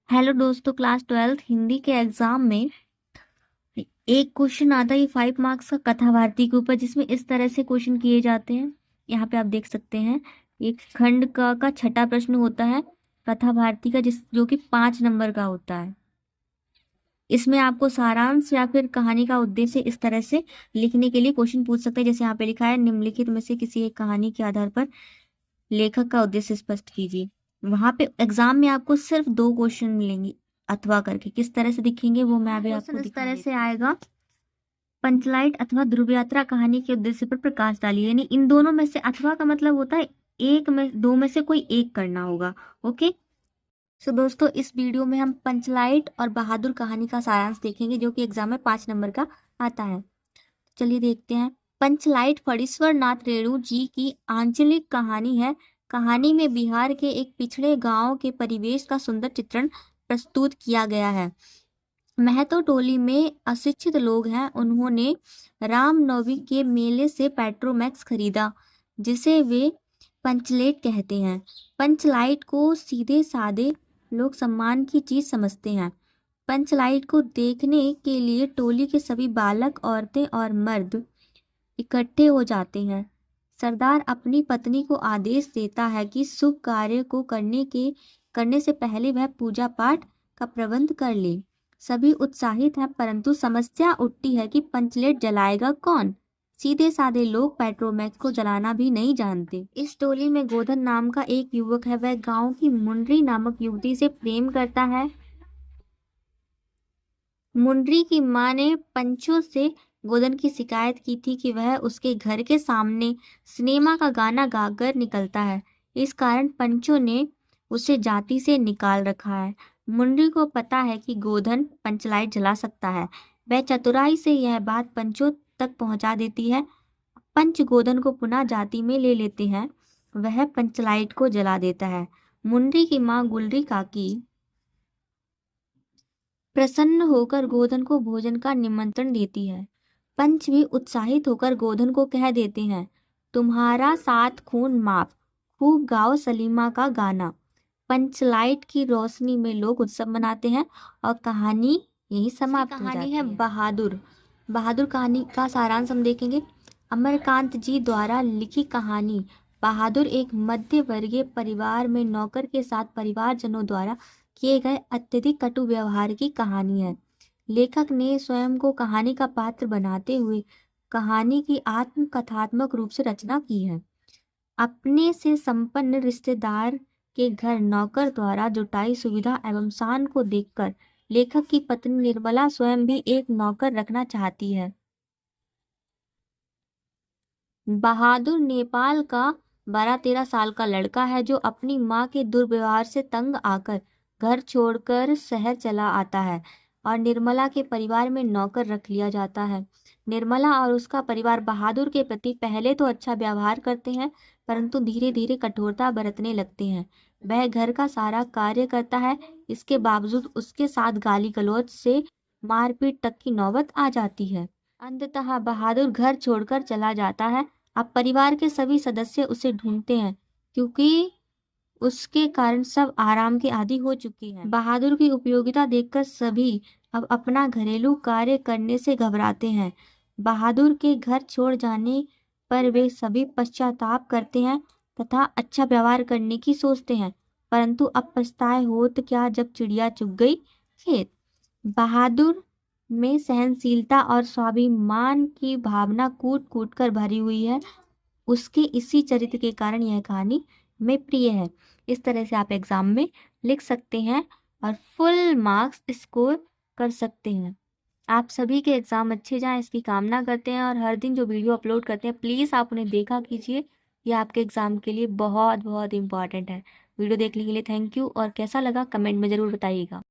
Hello दोस्तों, class 12th Hindi के exam में एक क्वेश्चन आता है 5 मार्क्स का कथा भारती के ऊपर, जिसमें इस तरह से क्वेश्चन किए जाते हैं। यहाँ पे आप देख सकते हैं एक खंड का छठा प्रश्न होता है कथा भारती का, जो कि 5 नंबर का होता है। इसमें आपको सारांश या फिर कहानी का उद्देश्य इस तरह से लिखने के लिए क्वेश्चन पूछ सकते हैं। जैसे यहाँ पे लिखा है, निम्नलिखित में से किसी एक कहानी के आधार पर लेखक का उद्देश्य स्पष्ट कीजिए। वहां पे एग्जाम में आपको सिर्फ 2 क्वेश्चन मिलेंगे अथवा करके। किस तरह से दिखेंगे वो मैं अभी आपको इस तरह से आएगा। पंचलाइट अथवा ध्रुव यात्रा कहानी के उद्देश्य पर प्रकाश डालिए। यानी इन दोनों में से अथवा का मतलब होता है एक में, दो में से कोई एक करना होगा। ओके, सो दोस्तों, इस वीडियो में हम पंचलाइट और बहादुर कहानी का सारांश देखेंगे, जो कि एग्जाम में 5 नंबर का आता है। चलिए देखते हैं। पंचलाइट फणीश्वर नाथ रेणु जी की आंचलिक कहानी है। कहानी में बिहार के एक पिछड़े गांव के परिवेश का सुंदर चित्रण प्रस्तुत किया गया है। महतो टोली में अशिक्षित लोग हैं। उन्होंने रामनवमी के मेले से पेट्रोमैक्स खरीदा, जिसे वे पंचलेट कहते हैं। पंचलाइट को सीधे साधे लोग सम्मान की चीज समझते हैं। पंचलाइट को देखने के लिए टोली के सभी बालक, औरतें और मर्द इकट्ठे हो जाते हैं। सरदार अपनी पत्नी को आदेश देता है कि शुभ कार्य को करने से पहले वह पूजा पाठ का प्रबंध कर ले। सभी उत्साहित हैं, परंतु समस्या उठती है कि पंचलेट जलाएगा कौन। सीधे साधे लोग पेट्रोमैक्स को जलाना भी नहीं जानते। इस टोली में गोधन नाम का एक युवक है। वह गांव की मुंडरी नामक युवती से प्रेम करता है। मुंडरी की मां ने पंचो से गोधन की शिकायत की थी कि वह उसके घर के सामने सिनेमा का गाना गाकर निकलता है। इस कारण पंचो ने उसे जाति से निकाल रखा है। मुंडरी को पता है कि गोधन पंचलाइट जला सकता है। वह चतुराई से यह बात पंचो तक पहुंचा देती है। पंच गोधन को पुनः जाति में ले लेते हैं। वह पंचलाइट को जला देता है। मुंडरी की मां गुलरी काकी प्रसन्न होकर गोधन को भोजन का निमंत्रण देती है। पंच भी उत्साहित होकर गोधन को कह देते हैं, तुम्हारा 7 खून माफ, खूब गाओ सलीमा का गाना। पंचलाइट की रोशनी में लोग उत्सव मनाते हैं और कहानी यही समाप्त हो जाती है। बहादुर बहादुर कहानी का सारांश हम देखेंगे। अमरकांत जी द्वारा लिखी कहानी बहादुर एक मध्य वर्गीय परिवार में नौकर के साथ परिवारजनों द्वारा किए गए अत्यधिक कटु व्यवहार की कहानी है। लेखक ने स्वयं को कहानी का पात्र बनाते हुए कहानी की आत्मकथात्मक रूप से रचना की है। अपने से संपन्न रिश्तेदार के घर नौकर द्वारा जुटाई सुविधा एवं शान को देखकर लेखक की पत्नी निर्मला स्वयं भी एक नौकर रखना चाहती है। बहादुर नेपाल का 12-13 साल का लड़का है, जो अपनी मां के दुर्व्यवहार से तंग आकर घर छोड़कर शहर चला आता है और निर्मला के परिवार में नौकर रख लिया जाता है। निर्मला और उसका परिवार बहादुर के प्रति पहले तो अच्छा व्यवहार करते हैं, परंतु धीरे धीरे कठोरता बरतने लगते हैं। वह घर का सारा कार्य करता है। इसके बावजूद उसके साथ गाली गलौज से मारपीट तक की नौबत आ जाती है। अंततः बहादुर घर छोड़कर चला जाता है। अब परिवार के सभी सदस्य उसे ढूंढते हैं, क्योंकि उसके कारण सब आराम के आदी हो चुकी हैं। बहादुर की उपयोगिता देखकर सभी अब अपना घरेलू कार्य करने से घबराते हैं। बहादुर के घर छोड़ जाने पर वे सभी पश्चाताप करते हैं तथा अच्छा व्यवहार करने की सोचते हैं, परंतु अब पछताए होत क्या जब चिड़िया चुग गई खेत। बहादुर में सहनशीलता और स्वाभिमान की भावना कूट कूट कर भरी हुई है। उसके इसी चरित्र के कारण यह कहानी में प्रिय है। इस तरह से आप एग्जाम में लिख सकते हैं और फुल मार्क्स स्कोर कर सकते हैं। आप सभी के एग्जाम अच्छे जाएं, इसकी कामना करते हैं। और हर दिन जो वीडियो अपलोड करते हैं, प्लीज़ आप उन्हें देखा कीजिए। ये आपके एग्जाम के लिए बहुत बहुत इंपॉर्टेंट है। वीडियो देखने के लिए थैंक यू, और कैसा लगा कमेंट में ज़रूर बताइएगा।